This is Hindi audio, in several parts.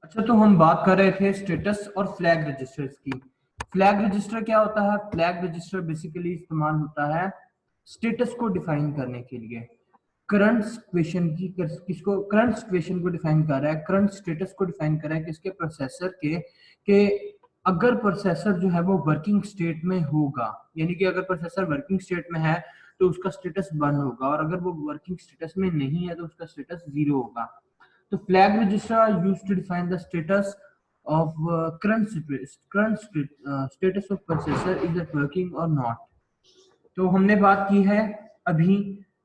अच्छा, तो हम बात कर रहे थे स्टेटस और फ्लैग रजिस्टर्स की। फ्लैग रजिस्टर क्या होता है? फ्लैग रजिस्टर बेसिकली इस्तेमाल होता है स्टेटस को डिफाइन करने के लिए। करंट सिचुएशन की किसको करंट सिचुएशन को डिफाइन कर रहा है, करंट स्टेटस को डिफाइन कर रहा है किसके? प्रोसेसर के अगर प्रोसेसर जो है वो वर्किंग स्टेट में होगा, यानी कि अगर प्रोसेसर वर्किंग स्टेट में है तो उसका स्टेटस 1 होगा, और अगर वो वर्किंग स्टेटस में नहीं है तो उसका स्टेटस 0 होगा। तो flag register are used to define the status of status of processor is it working or not। तो हमने बात की है अभी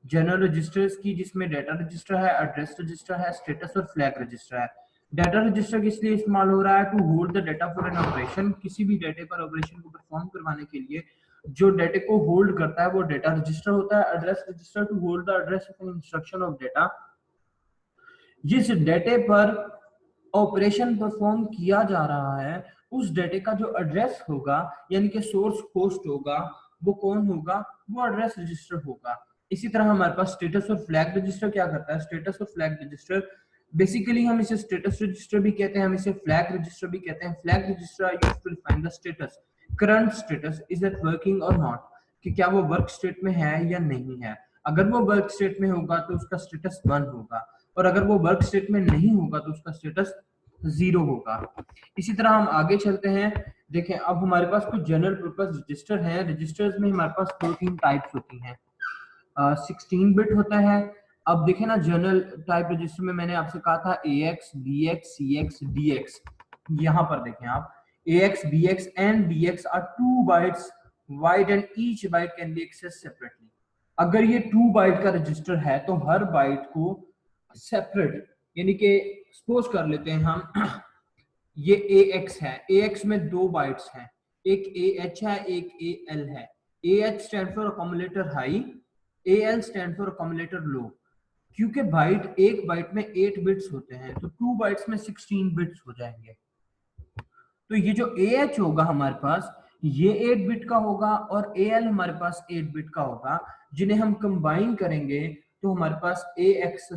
जनरल रजिस्टर्स की, जिसमें डाटा रजिस्टर है, एड्रेस रजिस्टर है, स्टेटस और फ्लैग रजिस्टर है। डाटा रजिस्टर किस लिए इस्तेमाल हो रहा है? To hold the data for an operation. किसी भी डाटे पर ऑपरेशन को परफॉर्म करवाने के लिए जो डाटे को होल्ड करता है वो डाटा रजिस्टर होता है। Address register to hold the address of an instruction of data. जिस डेटे पर ऑपरेशन परफॉर्म किया जा रहा है उस डेटे का जो एड्रेस होगा, यानी कि सोर्स होस्ट होगा, वो कौन होगा? वो एड्रेस रजिस्टर होगा। इसी तरह हमारे पास स्टेटस और फ्लैग रजिस्टर क्या करता है? स्टेटस और फ्लैग रजिस्टर बेसिकली हम इसे स्टेटस रजिस्टर भी कहते हैं, हम इसे फ्लैग रजिस्टर भी कहते हैं। Flag register are used to define the status, current status, is it working और नॉट, कि क्या वो वर्क स्टेट में है या नहीं है। अगर वो वर्क स्टेट में होगा तो उसका स्टेटस 1 होगा, और अगर वो वर्क स्टेट में नहीं होगा तो उसका स्टेटस 0 होगा। इसी तरह हम आगे चलते हैं। देखें, अब हमारे पास कुछ जनरल पर्पस रजिस्टर हैं। रजिस्टर्स में हमारे पास 2-3 टाइप्स होती हैं। 16 बिट होता है। अब देखें ना, जनरल टाइप रजिस्टर में मैंने आपसे कहा था AX, BX, CX, DX। यहाँ पर देखें आप, AX, BX and DX are 2 bytes wide and each byte can be accessed separately। अगर ये 2 बाइट का रजिस्टर है तो हर बाइट को सेपरेट, यानी कि सपोज कर लेते हैं हम ये AX है, AX में 2 बाइट्स हैं, एक AH है, एक AL है। AH stand for accumulator high, AL stand for accumulator low. क्योंकि बाइट एक बाइट में 8 बिट्स होते हैं तो 2 बाइट्स में 16 बिट्स हो जाएंगे। तो ये जो AH होगा हमारे पास, ये 8 बिट का होगा, और AL हमारे पास 8 बिट का होगा। जिन्हें हम कंबाइन करेंगे तो हमारे पास AX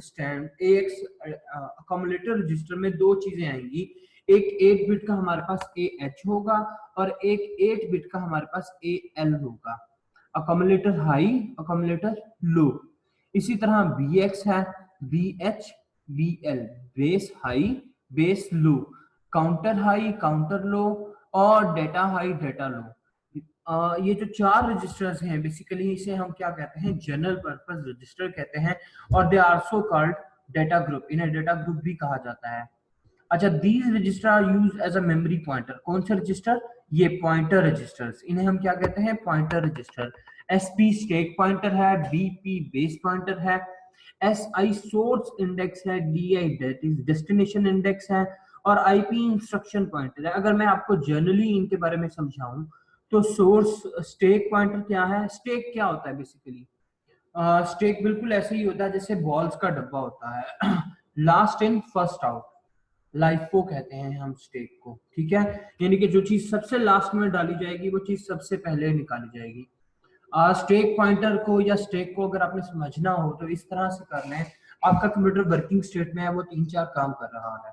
अकोमोलेटर रजिस्टर में 2 चीजें आएंगी। एक 8 बिट का हमारे पास AH होगा, और एक 8 बिट का हमारे पास AL होगा। Accumulator high, accumulator low. इसी तरह BX है, BH, BL, base high, base low, counter high, counter low, और डेटा हाई, डेटा लो। ये जो 4 रजिस्टर्स हैं बेसिकली इसे हम क्या कहते हैं? जनरल पर्पस रजिस्टर कहते हैं, और they are also called data group. इन्हें डेटा ग्रुप भी कहा जाता है। अच्छा, these register are used as a memory pointer. कौन से रजिस्टर? ये पॉइंटर रजिस्टर्स। इन्हें हम क्या कहते हैं? Pointer register. SP stack pointer है, BP बेस पॉइंटर है, SI सोर्स इंडेक्स है, DI डेस्टिनेशन इंडेक्स है, और IP इंस्ट्रक्शन पॉइंटर है। अगर मैं आपको जनरली इनके बारे में समझाऊं तो सोर्स स्टैक पॉइंटर क्या है? स्टैक क्या होता है बेसिकली? स्टैक बिल्कुल ऐसे ही होता है जैसे बॉल्स का डब्बा होता है last in first out, LIFO कहते हैं हम स्टेक को, ठीक है। यानी कि जो चीज सबसे लास्ट में डाली जाएगी वो चीज सबसे पहले निकाली जाएगी। स्टेक पॉइंटर को या स्टेक को अगर आपने समझना हो तो इस तरह से कर लें, आपका कंप्यूटर वर्किंग स्टेट में है, वो 3-4 काम कर रहा है,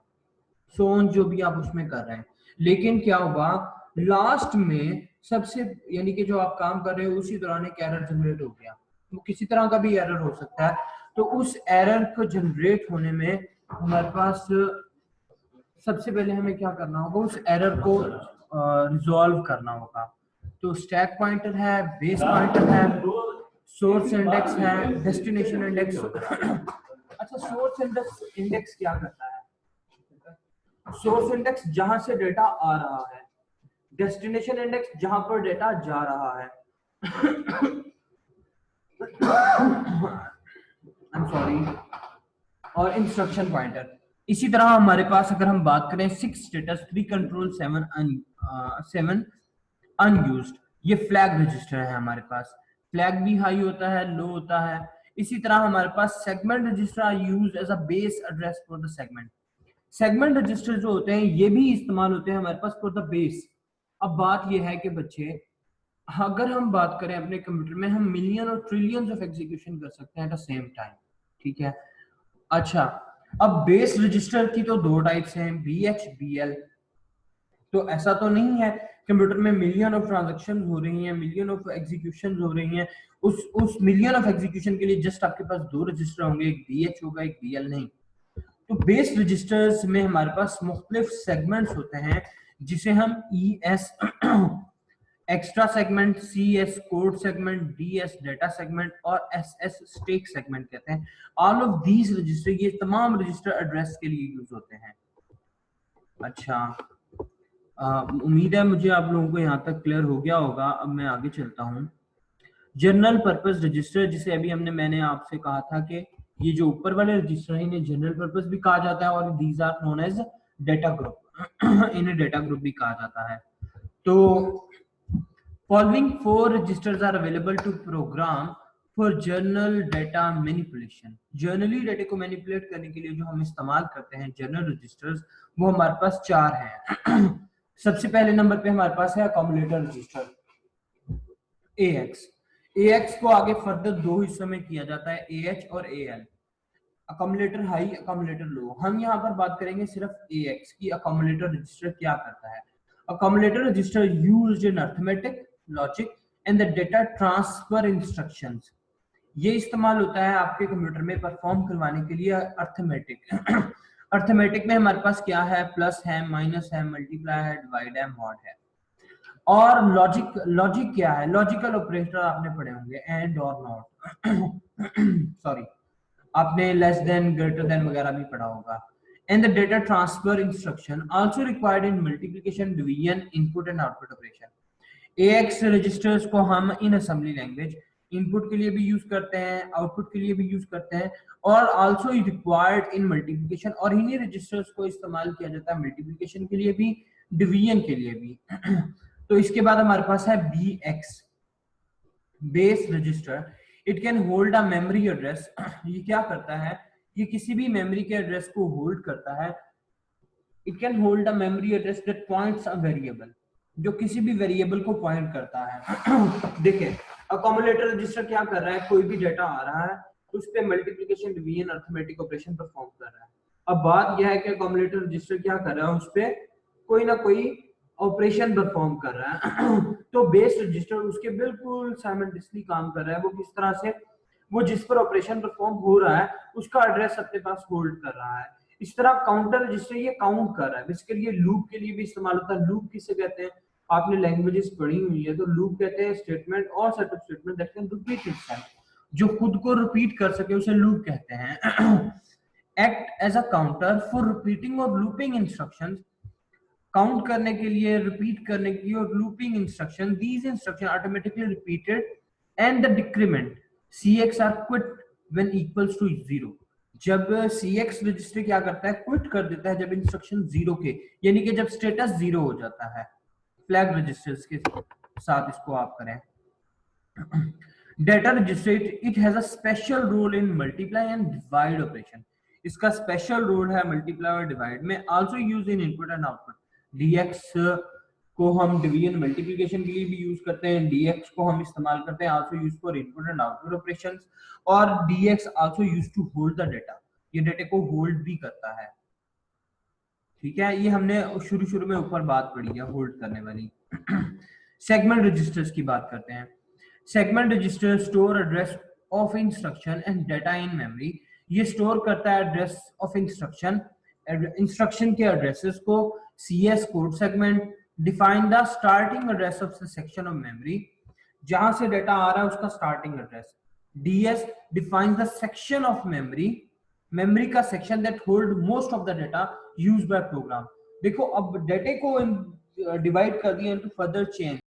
सोन जो भी आप उसमें कर रहे हैं, लेकिन क्या होगा लास्ट में सबसे, यानी कि जो आप काम कर रहे हो उसी दौरान एक एरर जनरेट हो गया। वो किसी तरह का भी एरर हो सकता है, तो उस एरर को जनरेट होने में हमारे पास सबसे पहले हमें क्या करना होगा? उस एरर को रिजॉल्व करना होगा। तो स्टैक पॉइंटर है, बेस पॉइंटर है, सोर्स इंडेक्स है, डेस्टिनेशन इंडेक्स। अच्छा, सोर्स इंडेक्स क्या करता है? सोर्स इंडेक्स जहां से डेटा आ रहा है, डेस्टिनेशन इंडेक्स जहां पर डेटा जा रहा है। I am sorry. और इंस्ट्रक्शन पॉइंटर। इसी तरह हमारे पास अगर हम बात करें 6 स्टेटस 3 कंट्रोल 7 अनयूज्ड, ये फ्लैग रजिस्टर है हमारे पास। फ्लैग भी हाई होता है, लो होता है। इसी तरह हमारे पास segment register are used as a base address for the segment. Segment register जो होते हैं ये भी इस्तेमाल होते हैं हमारे पास फॉर द बेस। अब बात ये है कि बच्चे, अगर हम बात करें अपने कंप्यूटर में, हम मिलियन और ट्रिलियंस ऑफ एग्जीक्यूशन कर सकते हैं एट द सेम टाइम, ठीक है। अच्छा, अब बेस रजिस्टर की तो दो टाइप्स हैं, BH BL। तो ऐसा तो नहीं है कंप्यूटर में मिलियन ऑफ ट्रांजैक्शन हो रही हैं, मिलियन ऑफ एग्जीक्यूशन हो रही हैं, उस मिलियन ऑफ एग्जीक्यूशन के लिए जस्ट आपके पास दो रजिस्टर होंगे, एक BH होगा एक BL नहीं। तो बेस रजिस्टर्स में हमारे पास मुख्तलिफ सेगमेंट्स होते हैं जिसे हम ES extra segment, CS code segment, DS data segment और SS स्टेक सेगमेंट कहते हैं। ऑल ऑफ दीज रजिस्टर, ये तमाम रजिस्टर एड्रेस के लिए यूज होते हैं। अच्छा, उम्मीद है मुझे आप लोगों को यहाँ तक क्लियर हो गया होगा। अब मैं आगे चलता हूँ। जनरल पर्पस रजिस्टर, जिसे अभी मैंने आपसे कहा था कि ये जो ऊपर वाले रजिस्टर है इन्हें जनरल पर्पस भी कहा जाता है और these are known as data group इन्हें डेटा ग्रुप भी कहा जाता है। तो following 4 registers are available to program for general data manipulation. Generally data को मैनिपुलेट करने के लिए जो हम इस्तेमाल करते हैं जनरल रजिस्टर्स, वो हमारे पास 4 हैं। सबसे पहले नंबर पे हमारे पास है अकोमोडेटर रजिस्टर AX। AX को आगे फर्दर दो हिस्सों में किया जाता है, AH और AL। अकोमोडेटर हाई, अकोमोडेटर लो। हम यहाँ पर बात करेंगे सिर्फ AX की। अकोमोडेटर रजिस्टर क्या करता है? Accommodator register used in arithmetic, logic and the data transfer instructions. ये इस्तेमाल होता है आपके कंप्यूटर में परफॉर्म करवाने के लिए अर्थमेटिक। अर्थमेटिक में हमारे पास क्या है? प्लस है, माइनस है, मल्टीप्लाई है, डिवाइड है, मॉड है। और लॉजिक क्या है? लॉजिकल ऑपरेटर आपने पढ़े होंगे, एंड और नॉट। सॉरी, आपने लेस देन, ग्रेटर देन वगैरह भी पढ़ा होगा। And the data transfer instruction also required in multiplication, division, input and output operation. AX registers को हम इन असेंबली लैंग्वेज इनपुट के लिए भी यूज करते हैं, आउटपुट के लिए भी यूज करते हैं, और आल्सो रिक्वायर्ड इन मल्टीप्लिकेशन। और इन्हीं रजिस्टर्स को इस्तेमाल किया जाता है मल्टीप्लिकेशन के लिए भी, डिवीजन के लिए भी। तो इसके बाद हमारे पास है BX base register. It can hold a memory address. ये क्या करता है? ये किसी भी मेमोरी के एड्रेस को होल्ड करता है। It can hold a memory address that points a variable, जो किसी भी वेरिएबल को पॉइंट करता है। देखिए, अकोमोडेटर रजिस्टर क्या कर रहा है? कोई भी डेटा आ रहा है, उस पे multiplication, division, arithmetic operation perform कर रहा है। अब बात यह है कि अकोमोडेटर रजिस्टर क्या कर रहा है? उस पे कोई ना कोई ऑपरेशन परफॉर्म कर रहा है। तो बेस रजिस्टर उसके बिल्कुल साइमल्टेनियसली काम कर रहा है। वो किस तरह से? वो जिस पर ऑपरेशन परफॉर्म हो रहा है उसका एड्रेस अपने पास होल्ड कर रहा है। इस तरह काउंटर रजिस्टर ये काउंट कर रहा है। बेसिकली ये लूप के लिए भी इस्तेमाल होता है। लूप किसे कहते हैं? आपने लैंग्वेजेस पढ़ी हुई है, तो लूप कहते हैं स्टेटमेंट और set of statement that can repeat itself, जो खुद को रिपीट कर सके उसे लूप कहते हैं। Act as a counter for repeating और लूपिंग इंस्ट्रक्शंस। काउंट करने के लिए, रिपीट करने के लिए और looping instruction. These instruction automatically repeated and the decrement CX are quit when equals to 0। जब CX रजिस्टर क्या करता है? क्विट कर देता है जब इंस्ट्रक्शन 0 के, यानी कि जब स्टेटस 0 हो जाता है। फ्लैग रजिस्टर्स के साथ इसको आप करें। Data register, it has a special role in multiply and divide operation. इसका स्पेशल रोल है मल्टीप्लाई और डिवाइड में। Also use in input and output. DX को हम डिवीजन, मल्टीप्लिकेशन के लिए भी यूज करते हैं। DX को हम इस्तेमाल करते हैं also use for input and output operations. और DX also use to hold the data. ये डेटा को होल्ड भी करता है। ठीक है, ये हमने शुरू में ऊपर बात पढ़ी है होल्ड करने वाली। सेगमेंट रजिस्टर्स की बात करते हैं। Segment register store address of instruction and data in memory. ये स्टोर करता है एड्रेस ऑफ इंस्ट्रक्शन के एड्रेसेस को। CS code segment define the starting address of the section of memory, जहां से डेटा आ रहा है उसका starting address. DS define the section of memory, memory का section that hold most of the data used by program. देखो, अब डेटे को डिवाइड कर दिया इनटू फर्दर चेन।